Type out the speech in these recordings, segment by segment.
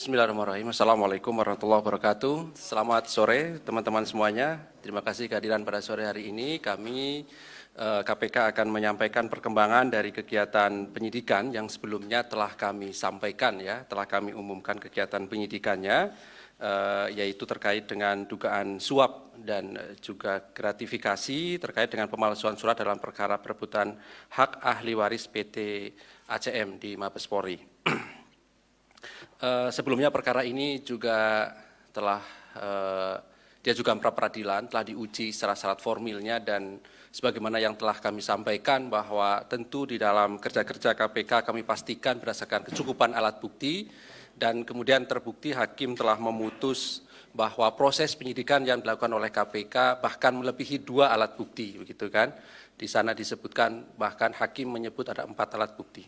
Bismillahirrahmanirrahim. Assalamualaikum warahmatullahi wabarakatuh. Selamat sore teman-teman semuanya. Terima kasih kehadiran pada sore hari ini. Kami KPK akan menyampaikan perkembangan dari kegiatan penyidikan yang sebelumnya telah kami sampaikan, telah kami umumkan kegiatan penyidikannya, yaitu terkait dengan dugaan suap dan juga gratifikasi terkait dengan pemalsuan surat dalam perkara perebutan hak ahli waris PT ACM di Mabes Polri. Sebelumnya perkara ini juga telah dia juga pra peradilan, telah diuji secara syarat formilnya, dan sebagaimana yang telah kami sampaikan bahwa tentu di dalam kerja-kerja KPK kami pastikan berdasarkan kecukupan alat bukti, dan kemudian terbukti hakim telah memutus bahwa proses penyidikan yang dilakukan oleh KPK bahkan melebihi 2 alat bukti, begitu kan? Di sana disebutkan bahkan hakim menyebut ada 4 alat bukti.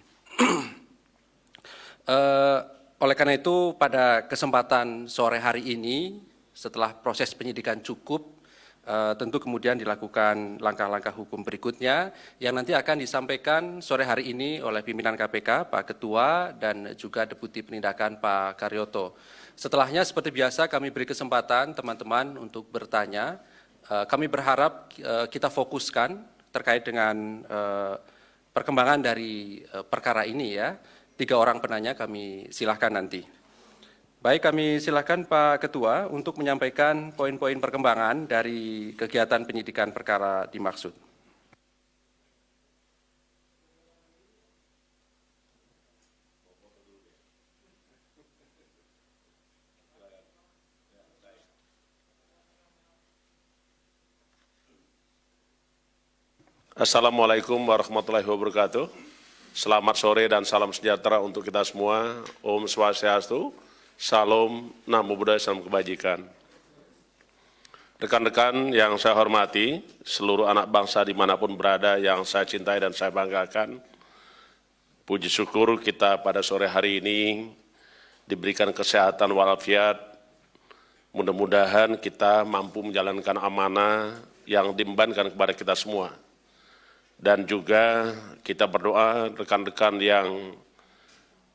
Oleh karena itu, pada kesempatan sore hari ini, setelah proses penyidikan cukup, tentu kemudian dilakukan langkah-langkah hukum berikutnya yang nanti akan disampaikan sore hari ini oleh pimpinan KPK, Pak Ketua, dan juga Deputi Penindakan Pak Karyoto. Setelahnya, seperti biasa, kami beri kesempatan teman-teman untuk bertanya. Kami berharap kita fokuskan terkait dengan perkembangan dari perkara ini, 3 orang penanya kami silahkan nanti. Baik, kami silahkan Pak Ketua untuk menyampaikan poin-poin perkembangan dari kegiatan penyidikan perkara dimaksud. Assalamualaikum warahmatullahi wabarakatuh. Selamat sore dan salam sejahtera untuk kita semua. Om Swastiastu, Salam, Namo Buddhaya, Salam Kebajikan. Rekan-rekan yang saya hormati, seluruh anak bangsa dimanapun berada yang saya cintai dan saya banggakan, puji syukur kita pada sore hari ini diberikan kesehatan walafiat. Mudah-mudahan kita mampu menjalankan amanah yang diembankan kepada kita semua. Dan juga kita berdoa rekan-rekan yang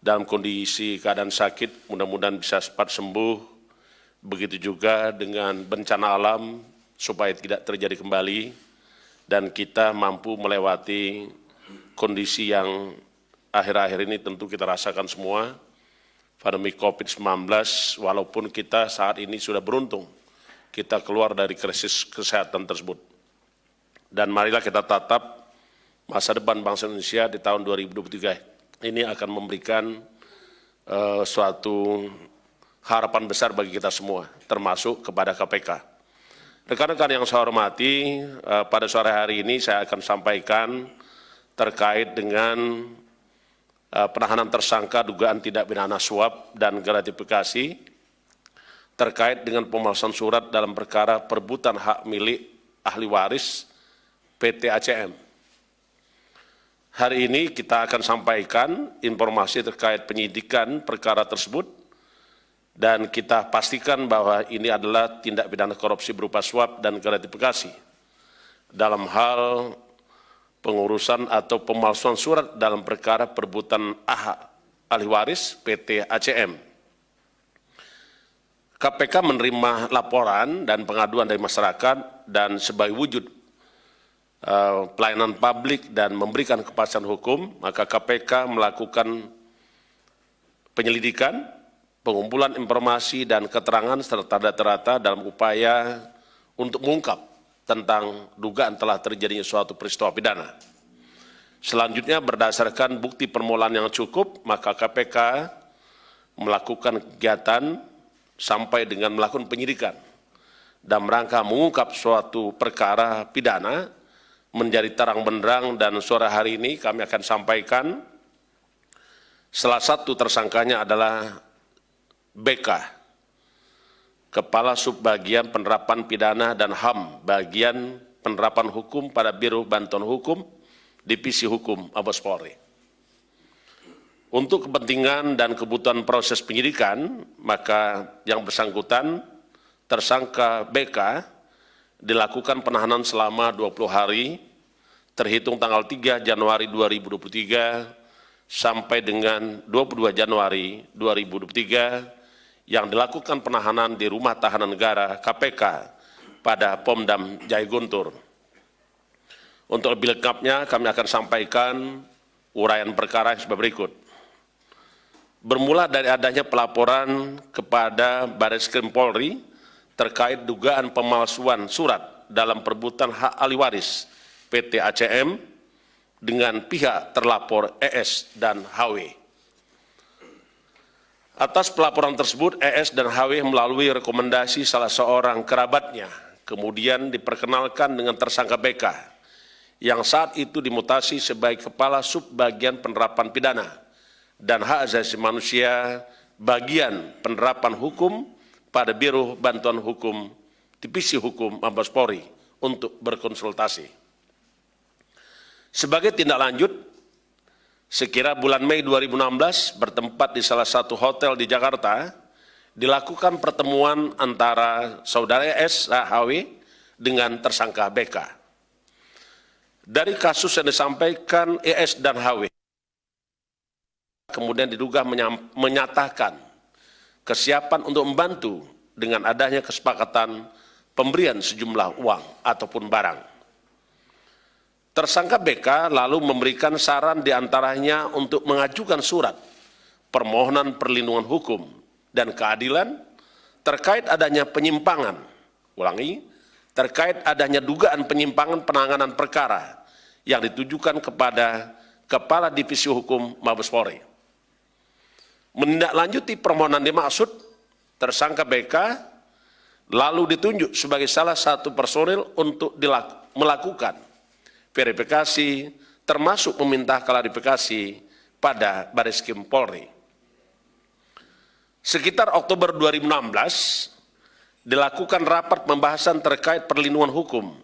dalam kondisi keadaan sakit, mudah-mudahan bisa cepat sembuh. Begitu juga dengan bencana alam, supaya tidak terjadi kembali, dan kita mampu melewati kondisi yang akhir-akhir ini tentu kita rasakan semua, pandemi COVID-19, walaupun kita saat ini sudah beruntung, kita keluar dari krisis kesehatan tersebut. Dan marilah kita tatap masa depan bangsa Indonesia di tahun 2023 ini akan memberikan suatu harapan besar bagi kita semua, termasuk kepada KPK. Rekan-rekan yang saya hormati, pada sore hari ini saya akan sampaikan terkait dengan penahanan tersangka dugaan tindak pidana suap dan gratifikasi terkait dengan pemalsuan surat dalam perkara perebutan hak milik ahli waris PT ACM. Hari ini kita akan sampaikan informasi terkait penyidikan perkara tersebut, dan kita pastikan bahwa ini adalah tindak pidana korupsi berupa suap dan gratifikasi dalam hal pengurusan atau pemalsuan surat dalam perkara perebutan hak ahli waris PT ACM. KPK menerima laporan dan pengaduan dari masyarakat, dan sebagai wujud pelayanan publik dan memberikan kepastian hukum, maka KPK melakukan penyelidikan, pengumpulan informasi dan keterangan serta data-data dalam upaya untuk mengungkap tentang dugaan telah terjadinya suatu peristiwa pidana. Selanjutnya, berdasarkan bukti permulaan yang cukup, maka KPK melakukan kegiatan sampai dengan melakukan penyidikan dalam rangka mengungkap suatu perkara pidana menjadi terang benderang, dan sore hari ini kami akan sampaikan salah satu tersangkanya adalah BK, Kepala Subbagian Penerapan Pidana dan HAM, Bagian Penerapan Hukum pada Biro Bantuan Hukum, Divisi Hukum Mabes Polri. Untuk kepentingan dan kebutuhan proses penyidikan, maka yang bersangkutan, tersangka BK, dilakukan penahanan selama 20 hari, terhitung tanggal 3 Januari 2023 sampai dengan 22 Januari 2023 yang dilakukan penahanan di Rumah Tahanan Negara KPK pada Pomdam Jaya Guntur. Untuk lebih lengkapnya kami akan sampaikan uraian perkara sebagai berikut. Bermula dari adanya pelaporan kepada Barreskrim Polri terkait dugaan pemalsuan surat dalam perebutan hak ahli waris PT ACM dengan pihak terlapor ES dan HW. Atas pelaporan tersebut, ES dan HW melalui rekomendasi salah seorang kerabatnya, kemudian diperkenalkan dengan tersangka BK, yang saat itu dimutasi sebagai Kepala Subbagian Penerapan Pidana dan Hak Asasi Manusia Bagian Penerapan Hukum pada Biro Bantuan Hukum Divisi Hukum Mabes Polri untuk berkonsultasi. Sebagai tindak lanjut, sekira bulan Mei 2016 bertempat di salah satu hotel di Jakarta, dilakukan pertemuan antara saudara ES HW dengan tersangka BK. Dari kasus yang disampaikan ES dan HW, kemudian diduga menyatakan kesiapan untuk membantu dengan adanya kesepakatan pemberian sejumlah uang ataupun barang. Tersangka BK lalu memberikan saran diantaranya untuk mengajukan surat permohonan perlindungan hukum dan keadilan terkait adanya penyimpangan, terkait adanya dugaan penyimpangan penanganan perkara yang ditujukan kepada Kepala Divisi Hukum Mabes Polri. Menindaklanjuti permohonan dimaksud, tersangka BK lalu ditunjuk sebagai salah satu personil untuk melakukan verifikasi, termasuk meminta klarifikasi pada Barreskrim Polri. Sekitar Oktober 2016, dilakukan rapat pembahasan terkait perlindungan hukum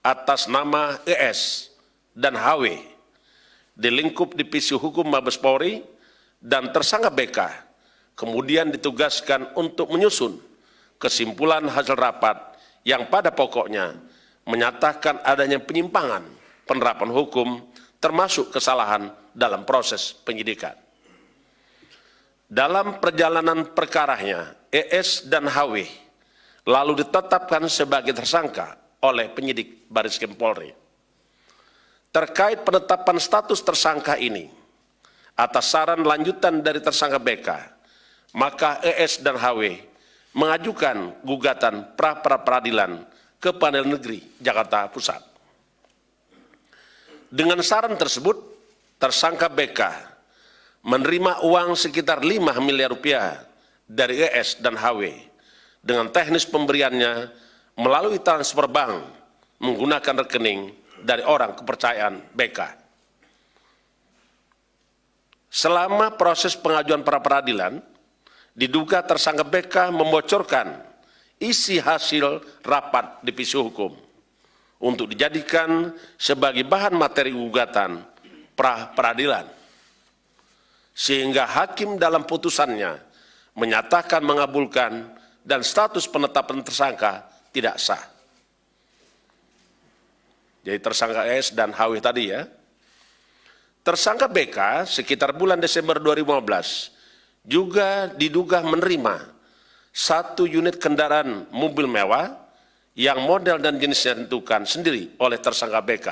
atas nama ES dan HW di lingkup Divisi Hukum Mabes Polri, dan tersangka BK kemudian ditugaskan untuk menyusun kesimpulan hasil rapat yang pada pokoknya menyatakan adanya penyimpangan penerapan hukum termasuk kesalahan dalam proses penyidikan. Dalam perjalanan perkaranya, ES dan HW lalu ditetapkan sebagai tersangka oleh penyidik Barreskrim Polri. Terkait penetapan status tersangka ini, atas saran lanjutan dari tersangka BK, maka ES dan HW mengajukan gugatan pra-peradilan ke Pengadilan Negeri Jakarta Pusat. Dengan saran tersebut, tersangka BK menerima uang sekitar 5 miliar rupiah dari ES dan HW dengan teknis pemberiannya melalui transfer bank menggunakan rekening dari orang kepercayaan BK. Selama proses pengajuan pra-peradilan, diduga tersangka BK membocorkan isi hasil rapat divisi hukum untuk dijadikan sebagai bahan materi gugatan pra-peradilan. Sehingga hakim dalam putusannya menyatakan mengabulkan dan status penetapan tersangka tidak sah. Jadi tersangka ES dan HW tadi ya. Tersangka BK sekitar bulan Desember 2015 juga diduga menerima 1 unit kendaraan mobil mewah yang model dan jenisnya ditentukan sendiri oleh tersangka BK.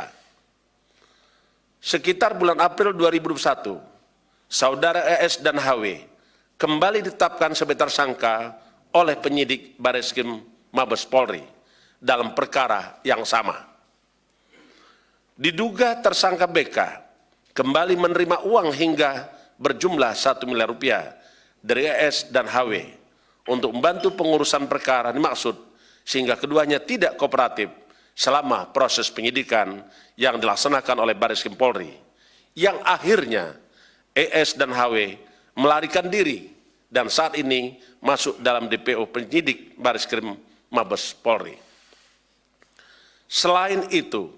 Sekitar bulan April 2021, saudara ES dan HW kembali ditetapkan sebagai tersangka oleh penyidik Barreskrim Mabes Polri dalam perkara yang sama. Diduga tersangka BK kembali menerima uang hingga berjumlah 1 miliar rupiah dari ES dan HW untuk membantu pengurusan perkara dimaksud sehingga keduanya tidak kooperatif selama proses penyidikan yang dilaksanakan oleh Barreskrim Polri, yang akhirnya ES dan HW melarikan diri dan saat ini masuk dalam DPO penyidik Barreskrim Mabes Polri. Selain itu,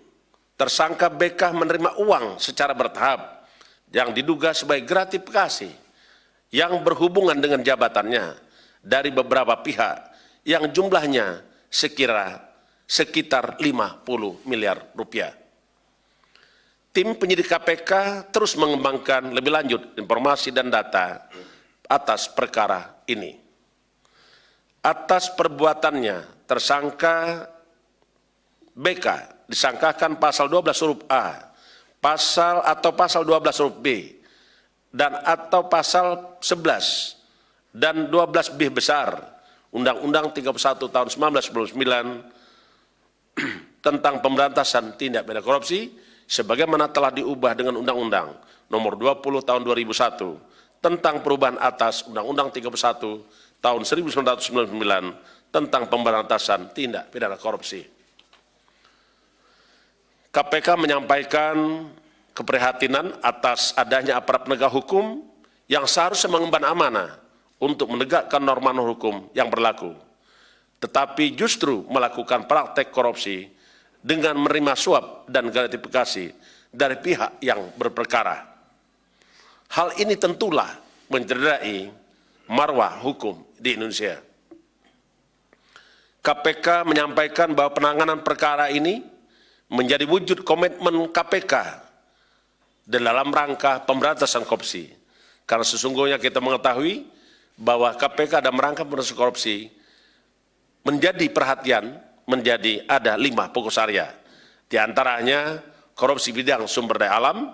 tersangka BK menerima uang secara bertahap yang diduga sebagai gratifikasi yang berhubungan dengan jabatannya dari beberapa pihak yang jumlahnya sekitar 50 miliar rupiah. Tim penyidik KPK terus mengembangkan lebih lanjut informasi dan data atas perkara ini. atas perbuatannya tersangka BK disangkakan pasal 12 huruf A, pasal 12 huruf B, dan atau pasal 11 dan 12 B besar Undang-Undang 31 tahun 1999 tentang pemberantasan tindak pidana korupsi sebagaimana telah diubah dengan Undang-Undang Nomor 20 tahun 2001 tentang perubahan atas Undang-Undang 31 tahun 1999 tentang pemberantasan tindak pidana korupsi. KPK menyampaikan keprihatinan atas adanya aparat penegak hukum yang seharusnya mengemban amanah untuk menegakkan norma hukum yang berlaku, tetapi justru melakukan praktek korupsi dengan menerima suap dan gratifikasi dari pihak yang berperkara. Hal ini tentulah mencederai marwah hukum di Indonesia. KPK menyampaikan bahwa penanganan perkara ini menjadi wujud komitmen KPK dalam rangka pemberantasan korupsi. Karena sesungguhnya kita mengetahui bahwa KPK dalam rangka pemberantasan korupsi menjadi perhatian, ada 5 fokus area. Di antaranya korupsi bidang sumber daya alam,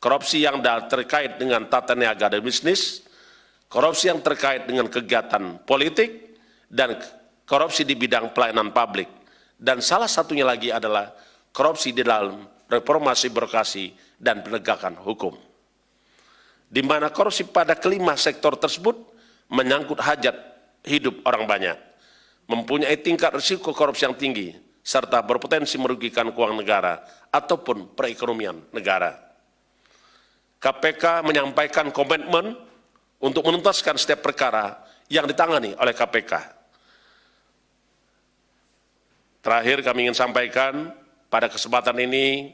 korupsi yang terkait dengan tata niaga dan bisnis, korupsi yang terkait dengan kegiatan politik, dan korupsi di bidang pelayanan publik. Dan salah satunya lagi adalah korupsi di dalam reformasi birokrasi dan penegakan hukum. Di mana korupsi pada kelima sektor tersebut menyangkut hajat hidup orang banyak, mempunyai tingkat risiko korupsi yang tinggi, serta berpotensi merugikan keuangan negara ataupun perekonomian negara. KPK menyampaikan komitmen untuk menuntaskan setiap perkara yang ditangani oleh KPK. Terakhir kami ingin sampaikan, pada kesempatan ini,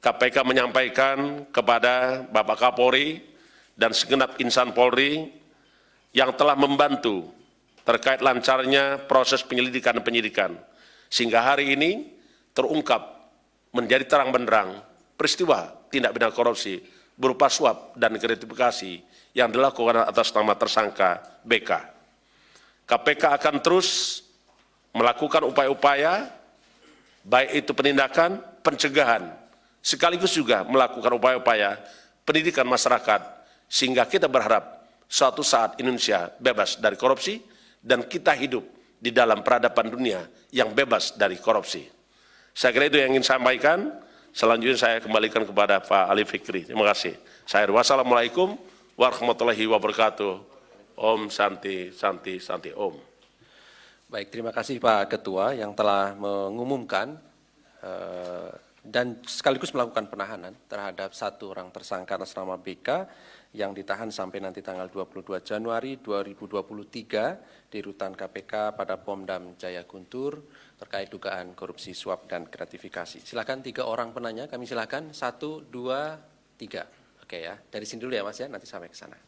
KPK menyampaikan kepada Bapak Kapolri dan segenap insan Polri yang telah membantu terkait lancarnya proses penyelidikan dan penyidikan, sehingga hari ini terungkap menjadi terang benderang peristiwa tindak pidana korupsi berupa suap dan gratifikasi yang dilakukan atas nama tersangka BK. KPK akan terus melakukan upaya-upaya baik itu penindakan, pencegahan, sekaligus juga melakukan upaya-upaya pendidikan masyarakat, sehingga kita berharap suatu saat Indonesia bebas dari korupsi, dan kita hidup di dalam peradaban dunia yang bebas dari korupsi. Saya kira itu yang ingin saya sampaikan. Selanjutnya saya kembalikan kepada Pak Ali Fikri. Terima kasih. Wassalamualaikum warahmatullahi wabarakatuh. Om Santi, Santi, Santi, Om. Baik, terima kasih Pak Ketua yang telah mengumumkan dan sekaligus melakukan penahanan terhadap 1 orang tersangka atas nama BK yang ditahan sampai nanti tanggal 22 Januari 2023 di rutan KPK pada Pomdam Jaya Guntur terkait dugaan korupsi suap dan gratifikasi. Silakan 3 orang penanya, kami silakan 1, 2, 3. Oke ya, dari sini dulu ya Mas ya, nanti sampai ke sana.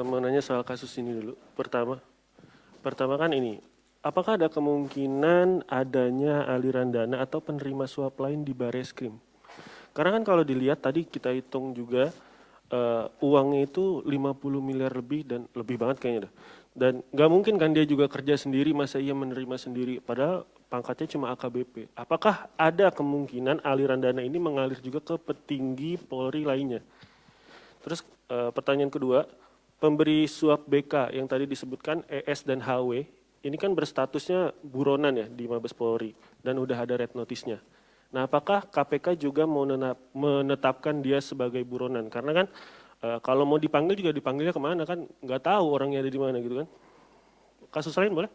Menanya soal kasus ini dulu. Pertama kan ini, apakah ada kemungkinan adanya aliran dana atau penerima suap lain di Bareskrim? Karena kan kalau dilihat tadi kita hitung juga uangnya itu 50 miliar lebih dan lebih banget kayaknya dah. Dan nggak mungkin kan dia juga kerja sendiri, masa ia menerima sendiri, padahal pangkatnya cuma AKBP. Apakah ada kemungkinan aliran dana ini mengalir juga ke petinggi Polri lainnya? Terus pertanyaan kedua, pemberi suap BK yang tadi disebutkan ES dan HW, ini kan berstatusnya buronan ya di Mabes Polri dan udah ada red notice-nya. Nah, apakah KPK juga mau menetapkan dia sebagai buronan? Karena kan kalau mau dipanggil juga dipanggilnya kemana kan nggak tahu orangnya ada di mana gitu kan. Kasus lain boleh?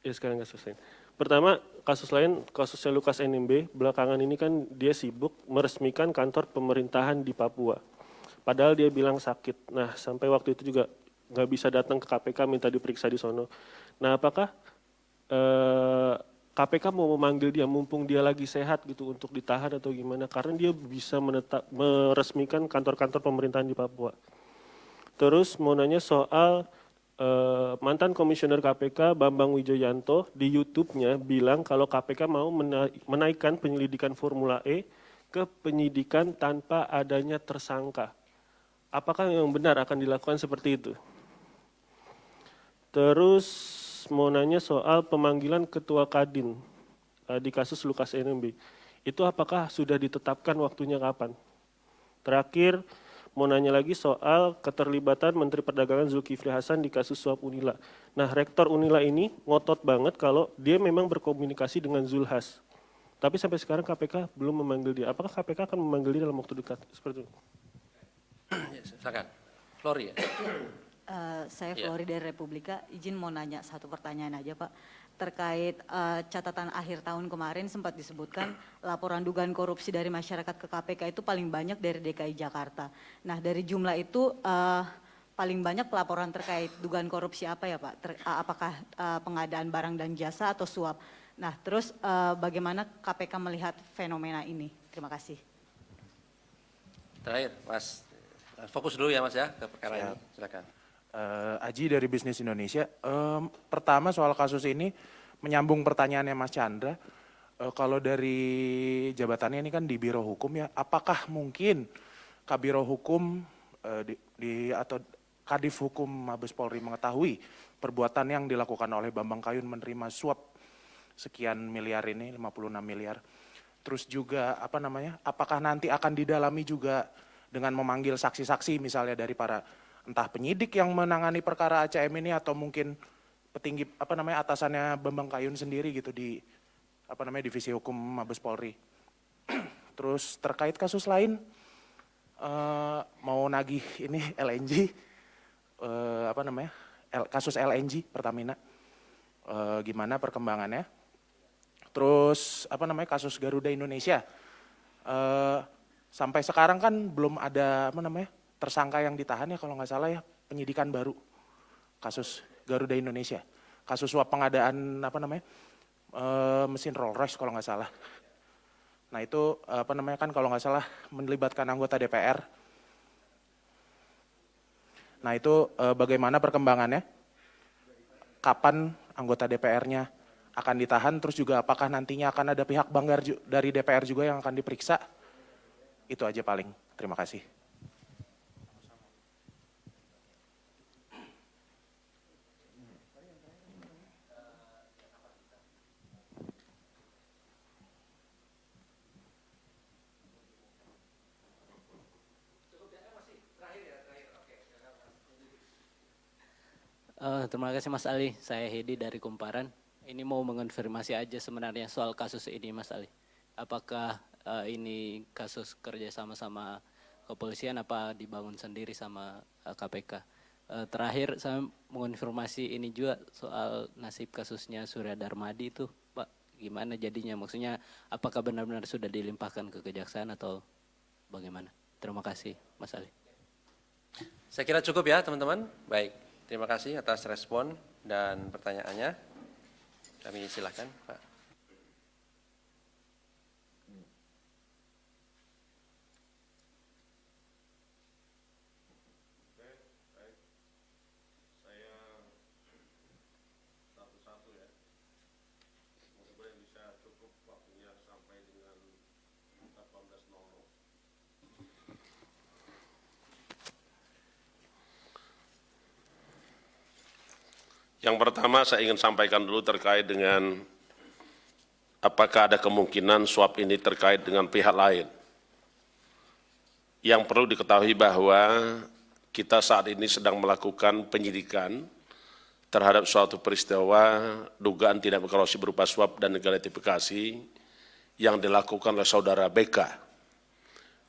Ya sekarang kasus lain. Pertama, kasus lain, kasusnya Lukas NMB, belakangan ini kan dia sibuk meresmikan kantor pemerintahan di Papua. Padahal dia bilang sakit. Nah, sampai waktu itu juga nggak bisa datang ke KPK minta diperiksa di sono. Nah, apakah KPK mau memanggil dia mumpung dia lagi sehat gitu untuk ditahan atau gimana? Karena dia bisa meresmikan kantor-kantor pemerintahan di Papua. Terus mau nanya soal mantan komisioner KPK Bambang Wijoyanto di YouTube-nya bilang kalau KPK mau menaikkan penyelidikan Formula E ke penyidikan tanpa adanya tersangka. Apakah yang benar akan dilakukan seperti itu? Terus mau nanya soal pemanggilan Ketua Kadin di kasus Lukas NMB. Itu apakah sudah ditetapkan waktunya kapan? Terakhir, mau nanya lagi soal keterlibatan Menteri Perdagangan Zulkifli Hasan di kasus suap Unila. Nah, Rektor Unila ini ngotot banget kalau dia memang berkomunikasi dengan Zulhas. Tapi sampai sekarang KPK belum memanggil dia. Apakah KPK akan memanggil dia dalam waktu dekat? Seperti itu. Ya, silakan. Flori ya. Saya Flori dari Republika, izin mau nanya satu pertanyaan aja Pak. Terkait catatan akhir tahun kemarin sempat disebutkan laporan dugaan korupsi dari masyarakat ke KPK itu paling banyak dari DKI Jakarta. Nah dari jumlah itu paling banyak laporan terkait dugaan korupsi apa ya Pak? Apakah pengadaan barang dan jasa atau suap? Nah terus bagaimana KPK melihat fenomena ini? Terima kasih. Terakhir Mas, fokus dulu ya Mas ya ke perkara ini, silakan. Aji dari Bisnis Indonesia. Pertama soal kasus ini menyambung pertanyaannya Mas Chandra. Kalau dari jabatannya ini kan di Biro Hukum ya, apakah mungkin Kabiro Hukum atau Kadif Hukum Mabes Polri mengetahui perbuatan yang dilakukan oleh Bambang Kayun menerima suap sekian miliar ini, 56 miliar. Terus juga apakah nanti akan didalami juga dengan memanggil saksi-saksi misalnya dari para entah penyidik yang menangani perkara ACM ini atau mungkin petinggi atasannya Bambang Kayun sendiri gitu di Divisi Hukum Mabes Polri. Terus terkait kasus lain mau nagih ini LNG kasus LNG Pertamina gimana perkembangannya. Terus kasus Garuda Indonesia sampai sekarang kan belum ada tersangka yang ditahan ya kalau nggak salah ya, penyidikan baru kasus Garuda Indonesia, kasus suap pengadaan mesin Rolls Royce kalau nggak salah. Nah itu kan kalau nggak salah melibatkan anggota DPR. Nah itu bagaimana perkembangannya? Kapan anggota DPR-nya akan ditahan? Terus juga apakah nantinya akan ada pihak banggar dari DPR juga yang akan diperiksa? Itu aja paling. Terima kasih. Terima kasih Mas Ali, saya Hedi dari Kumparan. Ini mau mengonfirmasi aja sebenarnya soal kasus ini Mas Ali. Apakah ini kasus kerja sama kepolisian apa dibangun sendiri sama KPK? Terakhir saya mengonfirmasi ini juga soal nasib kasusnya Surya Darmadi itu Pak, gimana jadinya? Maksudnya apakah benar-benar sudah dilimpahkan ke kejaksaan atau bagaimana? Terima kasih Mas Ali. Saya kira cukup ya teman-teman. Baik, terima kasih atas respon dan pertanyaannya. Kami silakan Pak. Yang pertama saya ingin sampaikan dulu terkait dengan apakah ada kemungkinan suap ini terkait dengan pihak lain. Yang perlu diketahui bahwa kita saat ini sedang melakukan penyidikan terhadap suatu peristiwa dugaan tindak korupsi berupa suap dan gratifikasi yang dilakukan oleh saudara BK.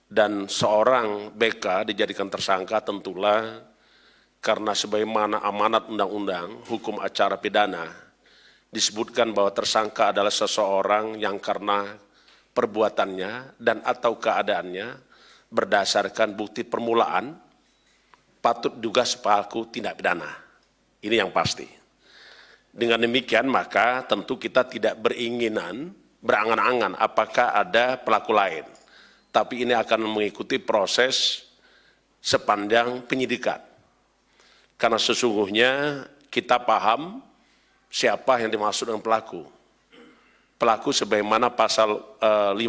Dan seorang BK dijadikan tersangka tentulah karena sebagaimana amanat undang-undang hukum acara pidana disebutkan bahwa tersangka adalah seseorang yang karena perbuatannya dan atau keadaannya berdasarkan bukti permulaan patut juga sepelaku tindak pidana. Ini yang pasti. Dengan demikian maka tentu kita tidak berangan-angan apakah ada pelaku lain. Tapi ini akan mengikuti proses sepanjang penyidikan. Karena sesungguhnya kita paham siapa yang dimaksud dengan pelaku. Pelaku sebagaimana pasal 55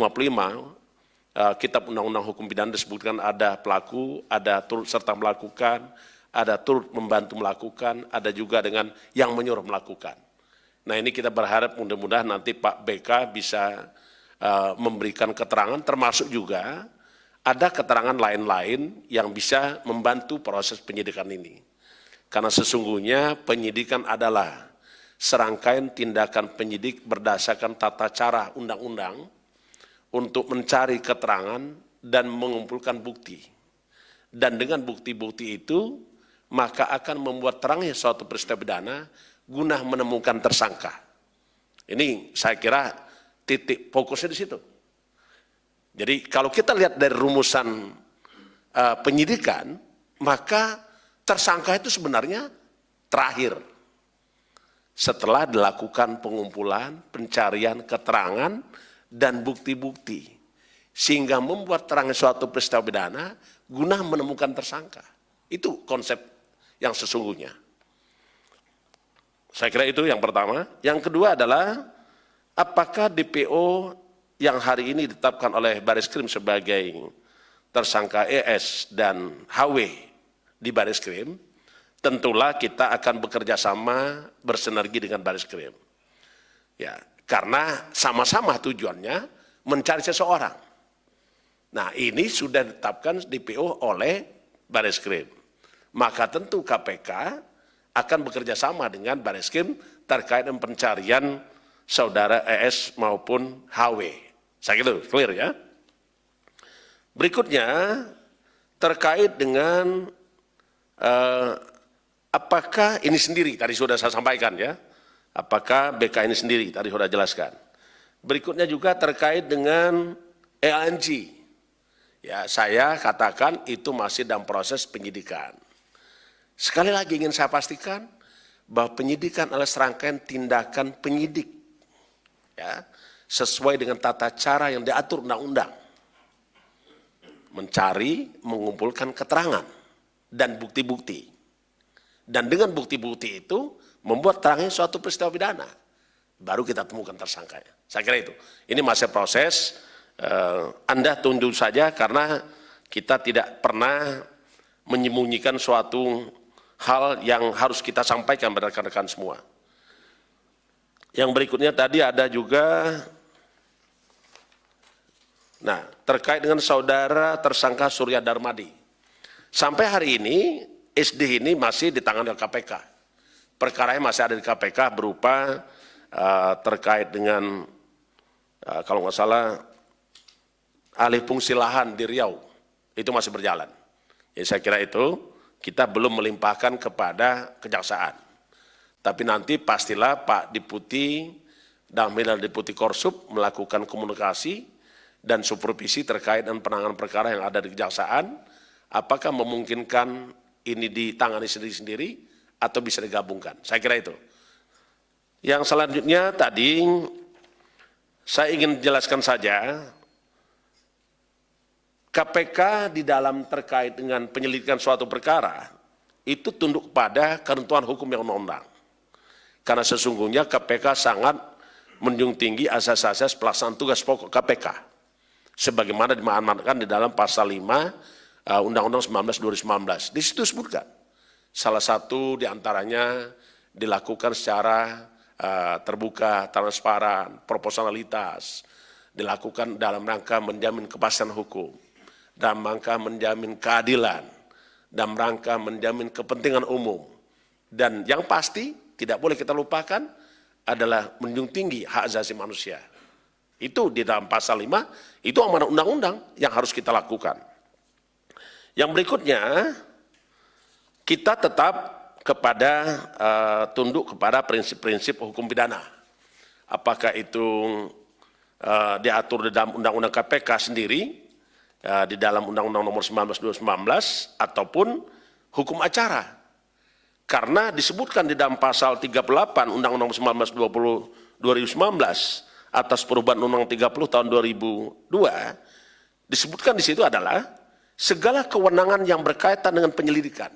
Kitab Undang-Undang Hukum Pidana disebutkan ada pelaku, ada turut serta melakukan, ada turut membantu melakukan, ada juga dengan yang menyuruh melakukan. Nah ini kita berharap mudah-mudahan nanti Pak BK bisa memberikan keterangan, termasuk juga ada keterangan lain-lain yang bisa membantu proses penyidikan ini. Karena sesungguhnya penyidikan adalah serangkaian tindakan penyidik berdasarkan tata cara undang-undang untuk mencari keterangan dan mengumpulkan bukti. Dan dengan bukti-bukti itu, maka akan membuat terangnya suatu peristiwa pidana guna menemukan tersangka. Ini saya kira titik fokusnya di situ. Jadi kalau kita lihat dari rumusan penyidikan, maka tersangka itu sebenarnya terakhir. Setelah dilakukan pengumpulan, pencarian keterangan, dan bukti-bukti. Sehingga membuat terang suatu peristiwa pidana guna menemukan tersangka. Itu konsep yang sesungguhnya. Saya kira itu yang pertama. Yang kedua adalah apakah DPO yang hari ini ditetapkan oleh Bareskrim sebagai tersangka ES dan HW di Bareskrim, tentulah kita akan bekerja sama bersinergi dengan Bareskrim. Ya, karena sama-sama tujuannya mencari seseorang. Nah ini sudah ditetapkan DPO oleh Bareskrim. Maka tentu KPK akan bekerja sama dengan Bareskrim terkait dengan pencarian saudara ES maupun HW. Saya kira clear ya. Berikutnya terkait dengan apakah ini sendiri, tadi sudah saya sampaikan ya. Apakah BK ini sendiri, tadi sudah jelaskan. Berikutnya juga terkait dengan LNG. Ya, saya katakan itu masih dalam proses penyidikan. Sekali lagi ingin saya pastikan bahwa penyidikan adalah serangkaian tindakan penyidik. Ya, sesuai dengan tata cara yang diatur undang-undang. Mencari, mengumpulkan keterangan dan bukti-bukti. Dan dengan bukti-bukti itu membuat terangnya suatu peristiwa pidana. Baru kita temukan tersangkanya. Saya kira itu. Ini masih proses, Anda tunduk saja karena kita tidak pernah menyembunyikan suatu hal yang harus kita sampaikan pada rekan-rekan semua. Yang berikutnya tadi ada juga, nah terkait dengan saudara tersangka Surya Darmadi. Sampai hari ini SD ini masih ditangani oleh KPK. Perkaranya masih ada di KPK berupa terkait dengan kalau nggak salah alih fungsi lahan di Riau. Itu masih berjalan. Ya, saya kira itu kita belum melimpahkan kepada kejaksaan. Tapi nanti pastilah Pak Deputi dan Deputi Korsup melakukan komunikasi dan supervisi terkait dengan penanganan perkara yang ada di kejaksaan. Apakah memungkinkan ini ditangani sendiri-sendiri atau bisa digabungkan. Saya kira itu. Yang selanjutnya tadi saya ingin jelaskan saja, KPK di dalam terkait dengan penyelidikan suatu perkara itu tunduk pada ketentuan hukum yang undang-undang. Karena sesungguhnya KPK sangat menjunjung tinggi asas-asas pelaksanaan tugas pokok KPK. Sebagaimana diamanatkan di dalam pasal 5 Undang-Undang 19 2019. Di situ disebutkan. Salah satu diantaranya dilakukan secara terbuka, transparan, proporsionalitas, dilakukan dalam rangka menjamin kepastian hukum, dalam rangka menjamin keadilan, dalam rangka menjamin kepentingan umum. Dan yang pasti tidak boleh kita lupakan adalah menjunjung tinggi hak asasi manusia. Itu di dalam pasal 5, itu amanat undang-undang yang harus kita lakukan. Yang berikutnya, kita tetap tunduk kepada prinsip-prinsip hukum pidana. Apakah itu diatur di dalam Undang-Undang KPK sendiri, di dalam Undang-Undang nomor 19 2019, ataupun hukum acara. Karena disebutkan di dalam pasal 38 Undang-Undang 19 2019 atas perubahan Undang-Undang 30 tahun 2002, disebutkan di situ adalah segala kewenangan yang berkaitan dengan penyelidikan,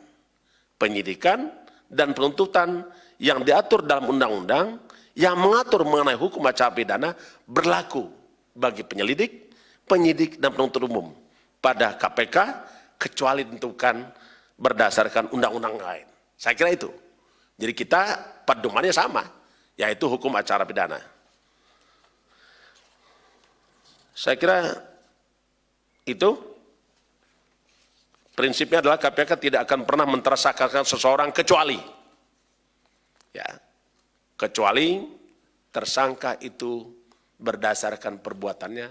penyidikan, dan penuntutan yang diatur dalam undang-undang yang mengatur mengenai hukum acara pidana berlaku bagi penyelidik, penyidik dan penuntut umum pada KPK kecuali ditentukan berdasarkan undang-undang lain. Saya kira itu. Jadi kita pedomannya sama, yaitu hukum acara pidana. Saya kira itu prinsipnya adalah KPK tidak akan pernah mentersangkakan seseorang kecuali tersangka itu berdasarkan perbuatannya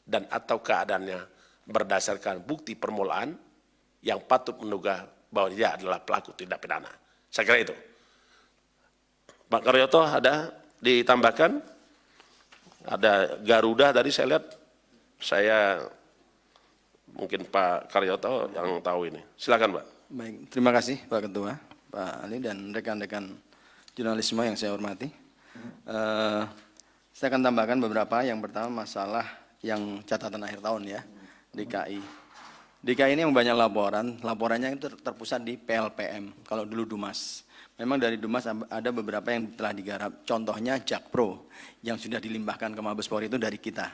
dan atau keadaannya berdasarkan bukti permulaan yang patut menduga bahwa dia adalah pelaku tindak pidana. Saya kira itu. Pak Karyoto ada ditambahkan? Ada Garuda tadi saya lihat, mungkin Pak Karyoto yang tahu ini. Silakan Pak. Baik, terima kasih Pak Ketua, Pak Ali dan rekan-rekan jurnalisme yang saya hormati. Saya akan tambahkan beberapa. Yang pertama masalah yang catatan akhir tahun ya, DKI. DKI ini yang banyak laporannya itu terpusat di PLPM, kalau dulu Dumas. Memang dari Dumas ada beberapa yang telah digarap, contohnya Jakpro yang sudah dilimpahkan ke Mabes Polri itu dari kita.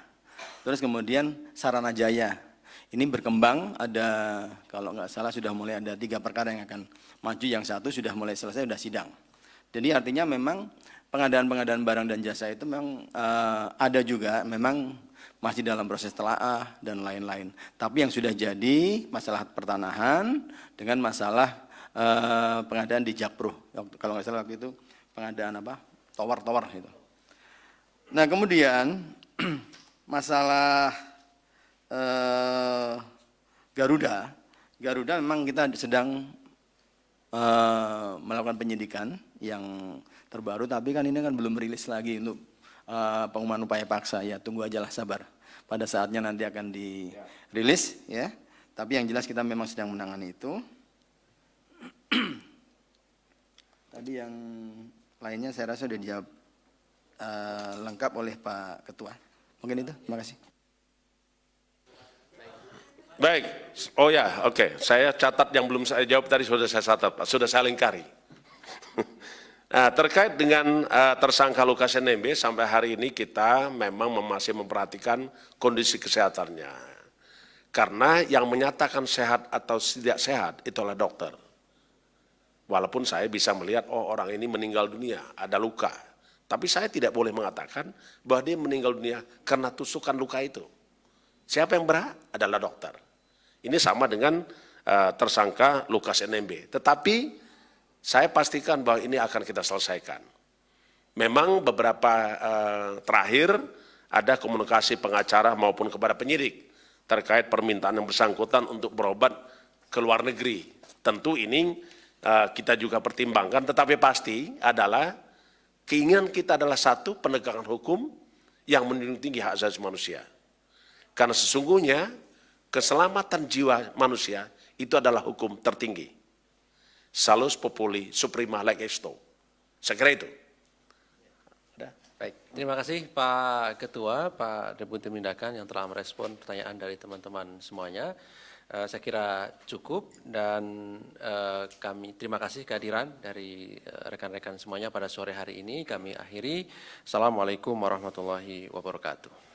Terus kemudian Saranajaya, ini berkembang, ada kalau nggak salah sudah mulai ada 3 perkara yang akan maju, yang 1 sudah mulai selesai, sudah sidang. Jadi artinya memang pengadaan barang dan jasa itu memang ada juga, memang masih dalam proses telaah dan lain-lain. Tapi yang sudah jadi masalah pertanahan dengan masalah pengadaan di Jakpro. Kalau nggak salah waktu itu pengadaan apa? Tower itu. Nah kemudian masalah Garuda memang kita sedang melakukan penyidikan yang terbaru, tapi kan ini kan belum rilis lagi untuk pengumuman upaya paksa, ya tunggu aja lah, sabar. Pada saatnya nanti akan dirilis ya. Tapi yang jelas kita memang sedang menangani itu. Tadi yang lainnya saya rasa sudah dijawab lengkap oleh Pak Ketua. Mungkin itu, terima kasih. Baik, oh ya, oke. Saya catat yang belum saya jawab tadi, sudah saya catat, Pak. Sudah saya lingkari. Nah, terkait dengan tersangka Lukas NMB, sampai hari ini kita memang masih memperhatikan kondisi kesehatannya. Karena yang menyatakan sehat atau tidak sehat itu adalah dokter. Walaupun saya bisa melihat, oh orang ini meninggal dunia, ada luka. Tapi saya tidak boleh mengatakan bahwa dia meninggal dunia karena tusukan luka itu. Siapa yang berhak? Adalah dokter. Ini sama dengan tersangka Lukas NMB. Tetapi saya pastikan bahwa ini akan kita selesaikan. Memang beberapa terakhir ada komunikasi pengacara maupun kepada penyidik terkait permintaan yang bersangkutan untuk berobat ke luar negeri. Tentu ini kita juga pertimbangkan, tetapi pasti adalah keinginan kita adalah satu, penegakan hukum yang menjunjung tinggi hak asasi manusia. Karena sesungguhnya keselamatan jiwa manusia itu adalah hukum tertinggi. Salus populi suprema leg esto. Saya kira itu. Baik, terima kasih Pak Ketua, Pak Deputi Penindakan yang telah merespon pertanyaan dari teman-teman semuanya. Saya kira cukup dan kami terima kasih kehadiran dari rekan-rekan semuanya pada sore hari ini. Kami akhiri. Assalamualaikum warahmatullahi wabarakatuh.